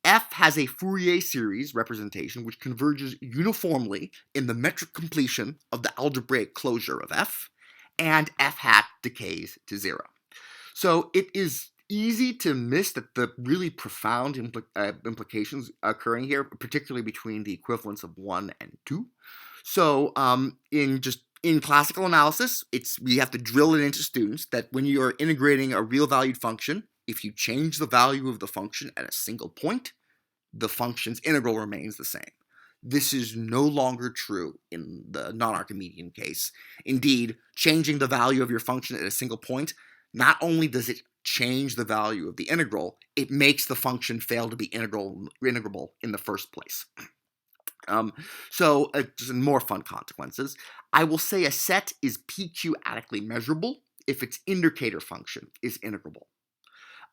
F has a Fourier series representation which converges uniformly in the metric completion of the algebraic closure of F, and F hat decays to 0. So it is easy to miss that the really profound implications occurring here, particularly between the equivalence of 1 and 2. So in classical analysis, we have to drill it into students that when you are integrating a real valued function, if you change the value of the function at a single point, the function's integral remains the same. This is no longer true in the non-Archimedean case. Indeed, changing the value of your function at a single point, not only does it change the value of the integral, it makes the function fail to be integrable in the first place. Just more fun consequences. I will say a set is p-q-adically measurable if its indicator function is integrable.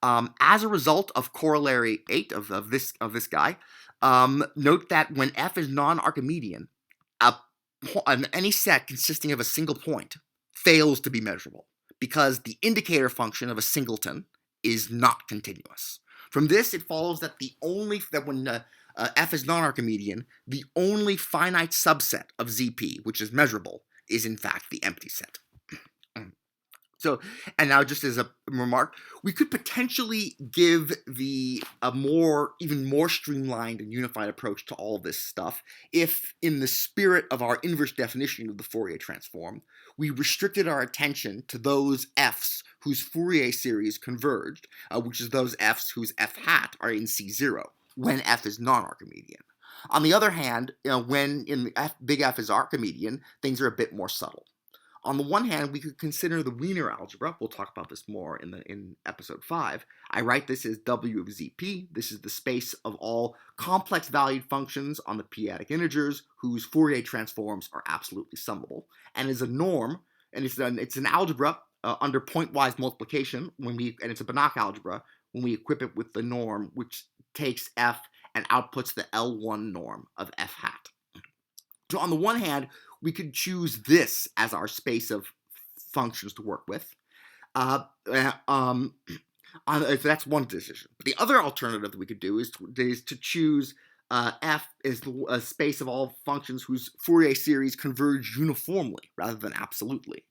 As a result of corollary 8 of this guy, note that when f is non-Archimedean, any set consisting of a single point fails to be measurable because the indicator function of a singleton is not continuous. From this, it follows that when f is non-Archimedean, the only finite subset of ZP, which is measurable, is in fact the empty set. So, and now just as a remark, we could potentially give even more streamlined and unified approach to all this stuff if, in the spirit of our inverse definition of the Fourier transform, we restricted our attention to those f's whose Fourier series converged, which is those f's whose f hat are in C0, when f is non-Archimedean. On the other hand, when big F is Archimedean, things are a bit more subtle. On the one hand, we could consider the Wiener algebra. We'll talk about this more in episode 5. I write this as W of ZP. This is the space of all complex valued functions on the p-adic integers whose Fourier transforms are absolutely summable, and is a norm, and it's an algebra under pointwise multiplication and it's a Banach algebra when we equip it with the norm which takes F and outputs the L1 norm of F hat. So on the one hand, we could choose this as our space of functions to work with. That's one decision. But the other alternative that we could do is to choose F as a space of all functions whose Fourier series converge uniformly rather than absolutely.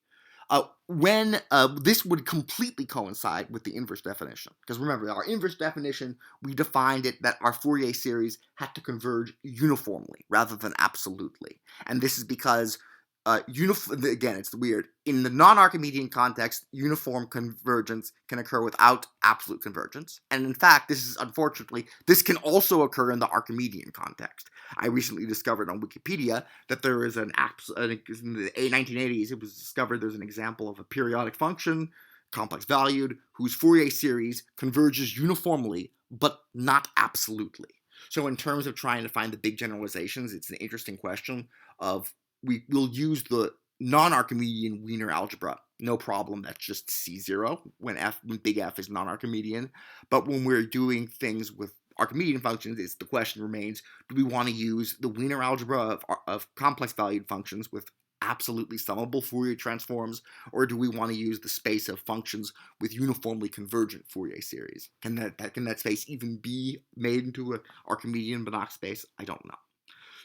When this would completely coincide with the inverse definition. Because remember, our inverse definition, we defined it that our Fourier series had to converge uniformly rather than absolutely. And this is because again, it's weird. In the non-Archimedean context, uniform convergence can occur without absolute convergence. And in fact, unfortunately, this can also occur in the Archimedean context. I recently discovered on Wikipedia that there is in the 1980s, it was discovered there's an example of a periodic function, complex valued, whose Fourier series converges uniformly, but not absolutely. So in terms of trying to find the big generalizations, it's an interesting question of we'll use the non-Archimedean Wiener algebra, no problem. That's just C0 when big F is non-Archimedean. But when we're doing things with Archimedean functions, the question remains: do we want to use the Wiener algebra of complex valued functions with absolutely summable Fourier transforms, or do we want to use the space of functions with uniformly convergent Fourier series? Can that space even be made into an Archimedean Banach space? I don't know.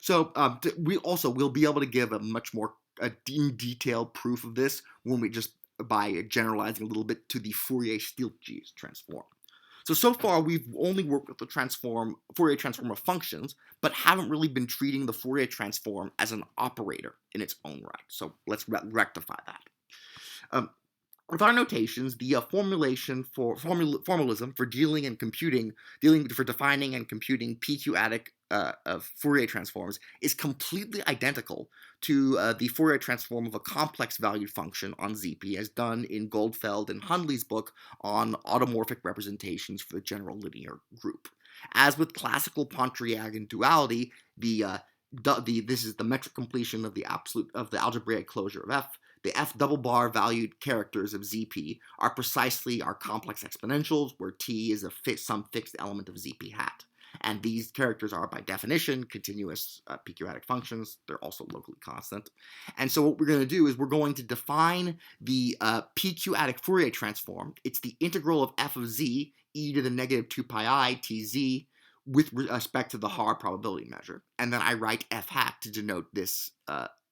So we'll be able to give a much more detailed proof of this when we just by generalizing a little bit to the Fourier-Stieltjes transform. So far we've only worked with the Fourier transform of functions, but haven't really been treating the Fourier transform as an operator in its own right. So let's rectify that. With our notations, the formalism for defining and computing PQ-adic of Fourier transforms is completely identical to the Fourier transform of a complex valued function on ZP as done in Goldfeld and Hundley's book on automorphic representations for the general linear group. As with classical Plancherel duality, this is the metric completion of the algebraic closure of F. The F double bar valued characters of ZP are precisely our complex exponentials, where T is some fixed element of ZP hat. And these characters are, by definition, continuous PQ-adic functions. They're also locally constant. And so what we're going to do is we're going to define the PQ-adic Fourier transform. It's the integral of f of z, e to the negative 2 pi I tz, with respect to the Haar probability measure. And then I write f hat to denote this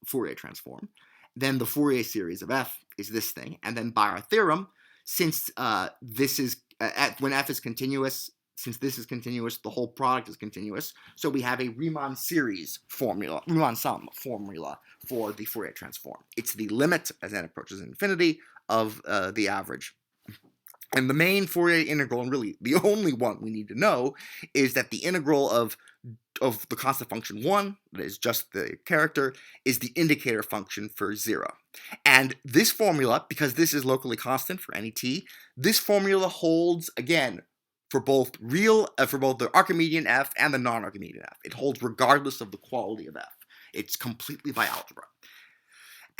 Fourier transform. Then the Fourier series of f is this thing. And then by our theorem, since this is, when f is continuous, since this is continuous, the whole product is continuous. So we have a Riemann sum formula for the Fourier transform. It's the limit, as n approaches infinity, of the average. And the main Fourier integral, and really the only one we need to know, is that the integral of the constant function 1, that is just the character, is the indicator function for 0. And this formula, because this is locally constant for any t, this formula holds, again, for both the Archimedean f and the non-Archimedean f. It holds regardless of the quality of f. It's completely by algebra.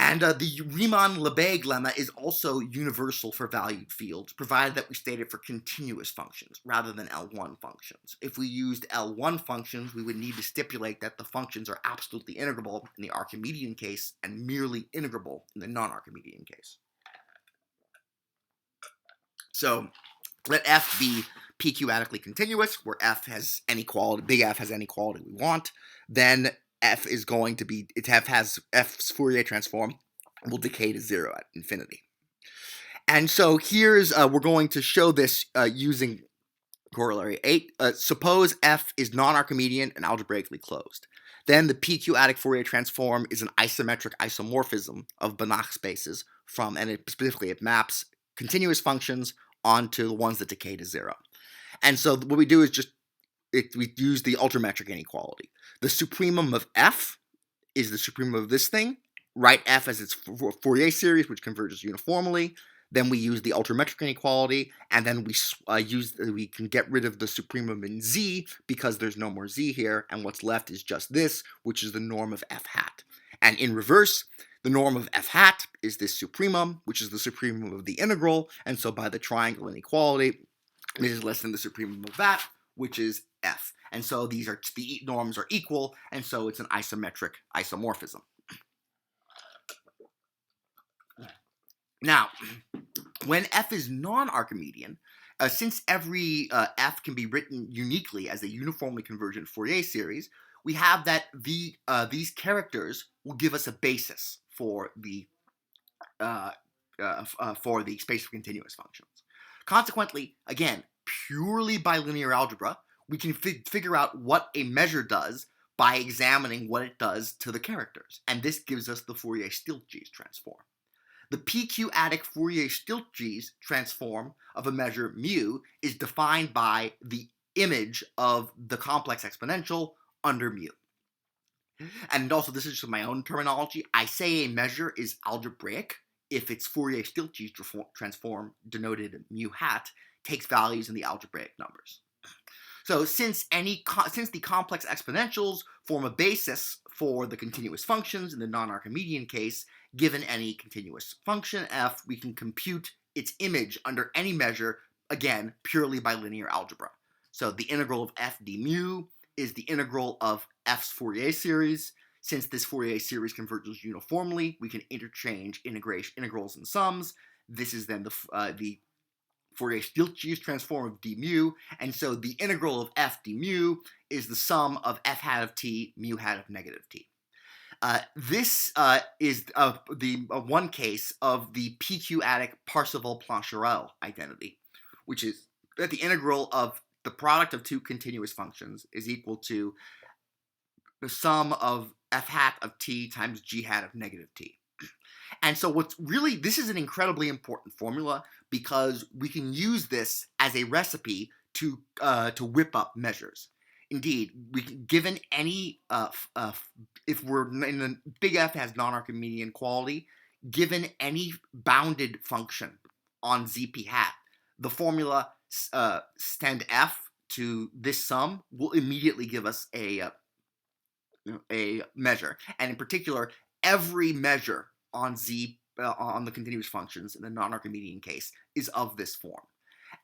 And the Riemann-Lebesgue lemma is also universal for valued fields, provided that we state it for continuous functions rather than L1 functions. If we used L1 functions, we would need to stipulate that the functions are absolutely integrable in the Archimedean case and merely integrable in the non-Archimedean case. So let f be PQ-adically continuous, where f has any quality, big F has any quality we want. Then f is going to be, has f's Fourier transform will decay to 0 at infinity. And so here's, we're going to show this using corollary 8. Suppose f is non-Archimedean and algebraically closed. Then the PQ-adic Fourier transform is an isometric isomorphism of Banach spaces specifically it maps continuous functions onto the ones that decay to 0. And so what we do is we use the ultrametric inequality. The supremum of f is the supremum of this thing. Write f as its Fourier series, which converges uniformly. Then we use the ultrametric inequality, and then we can get rid of the supremum in z because there's no more z here, and what's left is just this, which is the norm of f hat. And in reverse, the norm of f hat is this supremum, which is the supremum of the integral, and so by the triangle inequality, this is less than the supremum of that, which is f. And so the norms are equal, and so it's an isometric isomorphism. Now, when f is non-Archimedean, since every f can be written uniquely as a uniformly convergent Fourier series, we have that these characters will give us a basis for the space of continuous functions. Consequently, again, purely by linear algebra, we can figure out what a measure does by examining what it does to the characters. And this gives us the Fourier-Stieltjes transform. The PQ-adic Fourier-Stieltjes transform of a measure mu is defined by the image of the complex exponential under mu. And also, this is just my own terminology. I say a measure is algebraic if its Fourier-Stieltjes transform, denoted mu hat, takes values in the algebraic numbers. So since the complex exponentials form a basis for the continuous functions in the non-Archimedean case, given any continuous function f, we can compute its image under any measure, again, purely by linear algebra. So the integral of f d mu is the integral of f's Fourier series. Since this Fourier series converges uniformly, we can interchange integrals and sums. This is then the Fourier-Stieltjes transform of d mu, and so the integral of f d mu is the sum of f hat of t mu hat of negative t. This is the one case of the PQ-adic Parseval-Plancherel identity, which is that the integral of the product of two continuous functions is equal to the sum of f hat of t times g hat of negative t. And so this is an incredibly important formula because we can use this as a recipe to whip up measures. Indeed, given any, if we're in the big F has non-Archimedean quality, given any bounded function on ZP hat, the formula stand F to this sum will immediately give us a measure. And in particular, every measure on on the continuous functions in the non-Archimedean case is of this form.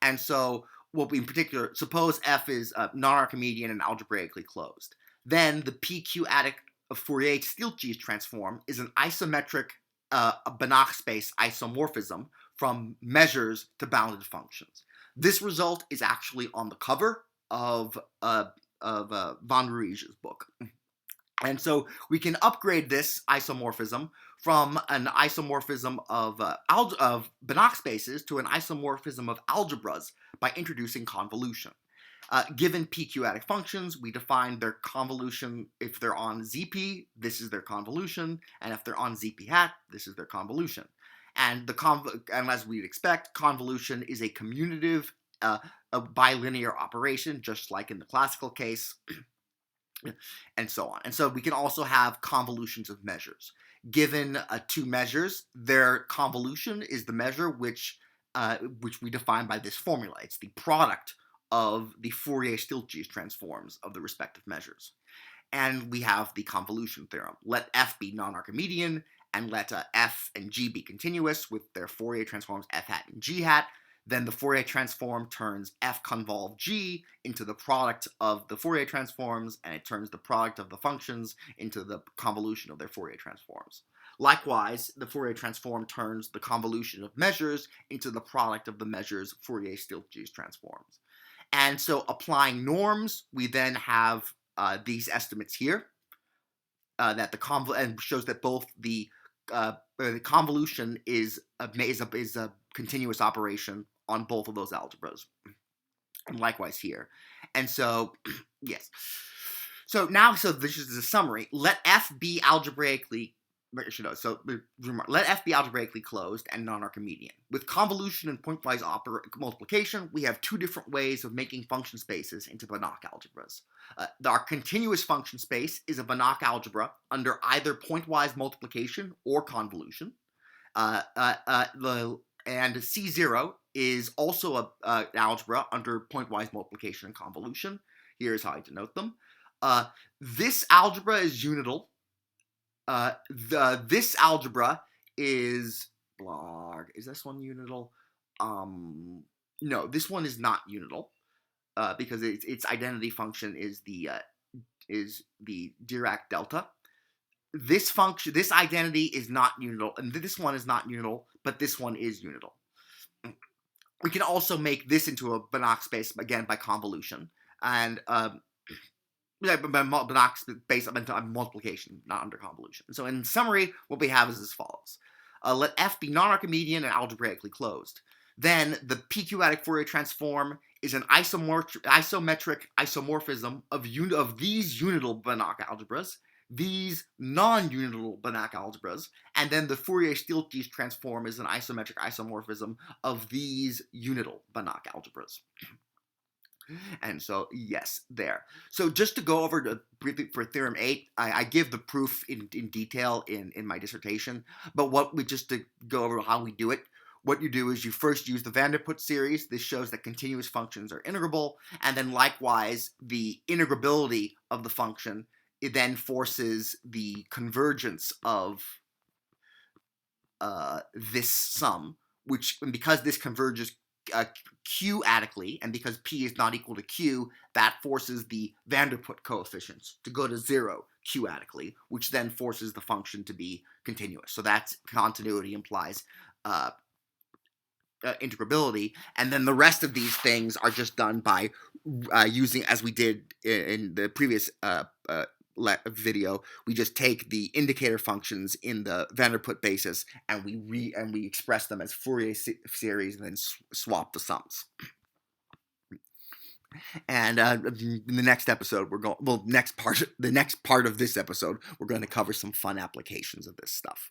And so what we in particular, suppose f is non-Archimedean and algebraically closed. Then the PQ-adic Fourier-Stieltjes transform is an isometric Banach space isomorphism from measures to bounded functions. This result is actually on the cover of von Ruij's book. And so we can upgrade this isomorphism from an isomorphism of Banach spaces to an isomorphism of algebras by introducing convolution. Given PQ-adic functions, we define their convolution. If they're on ZP, this is their convolution, and if they're on ZP hat, this is their convolution. And and as we'd expect, convolution is a commutative, a bilinear operation, just like in the classical case. And so on. And so we can also have convolutions of measures. Given two measures, their convolution is the measure which we define by this formula. It's the product of the Fourier-Stieltjes transforms of the respective measures. And we have the convolution theorem. Let f be non-Archimedean, and let f and g be continuous with their Fourier transforms f hat and g hat. Then the Fourier transform turns f convolve g into the product of the Fourier transforms, and it turns the product of the functions into the convolution of their Fourier transforms. Likewise, the Fourier transform turns the convolution of measures into the product of the measures Fourier-Stieltjes transforms. And so applying norms, we then have these estimates here, that and shows that both the convolution is a continuous operation on both of those algebras, and likewise here. And so, yes. So this is a summary. Let f be algebraically, let f be algebraically closed and non-Archimedean. With convolution and pointwise multiplication, we have two different ways of making function spaces into Banach algebras. Our continuous function space is a Banach algebra under either pointwise multiplication or convolution. And C0 is also an algebra under pointwise multiplication and convolution. Here's how I denote them. This algebra is unital. This algebra is is this one unital? No, this one is not unital because its identity function is the Dirac delta. This identity is not unital, and this one is not unital, but this one is unital. We can also make this into a Banach space, again, by convolution, and Banach space on multiplication, not under convolution. So in summary, what we have is as follows. Let f be non-Archimedean and algebraically closed. Then the PQ-adic Fourier transform is an isometric isomorphism of these unital Banach algebras, these non-unital Banach algebras, and then the Fourier-Stieltjes transform is an isometric isomorphism of these unital Banach algebras. And so, yes, there. So just to go over briefly for Theorem 8, I give the proof in detail in my dissertation, but just to go over how we do it, what you do is you first use the van der Put series. This shows that continuous functions are integrable, and then likewise, the integrability of the function, it then forces the convergence of this sum, and because this converges q adically, and because p is not equal to q, that forces the van der Put coefficients to go to 0 q adically, which then forces the function to be continuous. So that's continuity implies integrability, and then the rest of these things are just done by using, as we did in the previous video, we just take the indicator functions in the van der Put basis and we express them as Fourier series and then swap the sums. And in the next episode, the next part of this episode, we're going to cover some fun applications of this stuff.